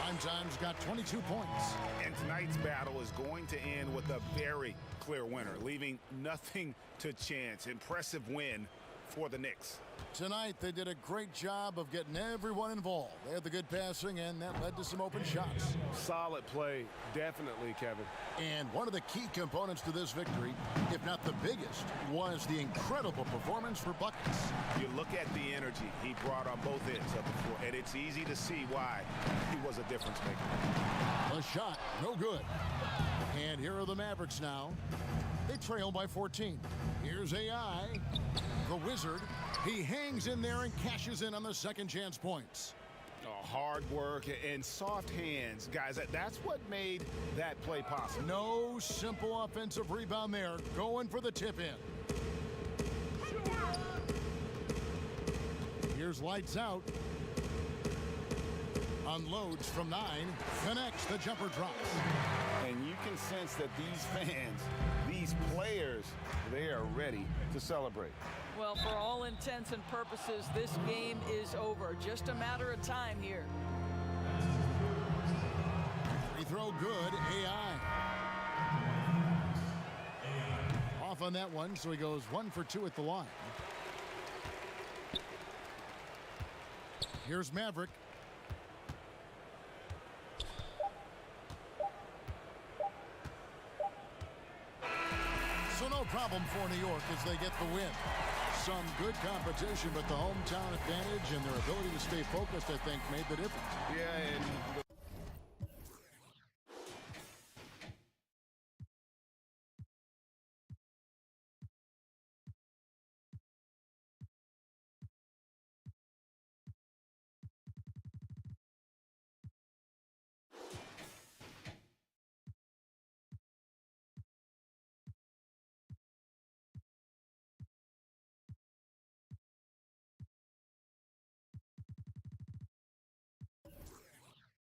Primetime's got 22 points.
And tonight's battle is going to end with a very clear winner, leaving nothing to chance. Impressive win for the Knicks.
Tonight, they did a great job of getting everyone involved. They had the good passing, and that led to some open shots.
Solid play, definitely, Kevin.
And one of the key components to this victory, if not the biggest, was the incredible performance for buckets.
You look at the energy he brought on both ends of the floor, and it's easy to see why he was a difference maker.
A shot, no good. And here are the Mavericks now. They trail by 14. Here's AI, the Wizard. He hangs in there and cashes in on the second chance points.
Oh, hard work and soft hands, guys. That's what made that play possible.
No simple offensive rebound there. Going for the tip in. Here's lights out. Unloads from 9. Connects. The jumper drops.
And you can sense that these fans, these players, they are ready to celebrate.
Well, for all intents and purposes, this game is over. Just a matter of time here.
Free throw good. AI. Off on that one, so he goes 1 for 2 at the line. Here's Maverick. problem for New York as they get the win. Some good competition, but the hometown advantage and their ability to stay focused, I think, made the difference.
Yeah, and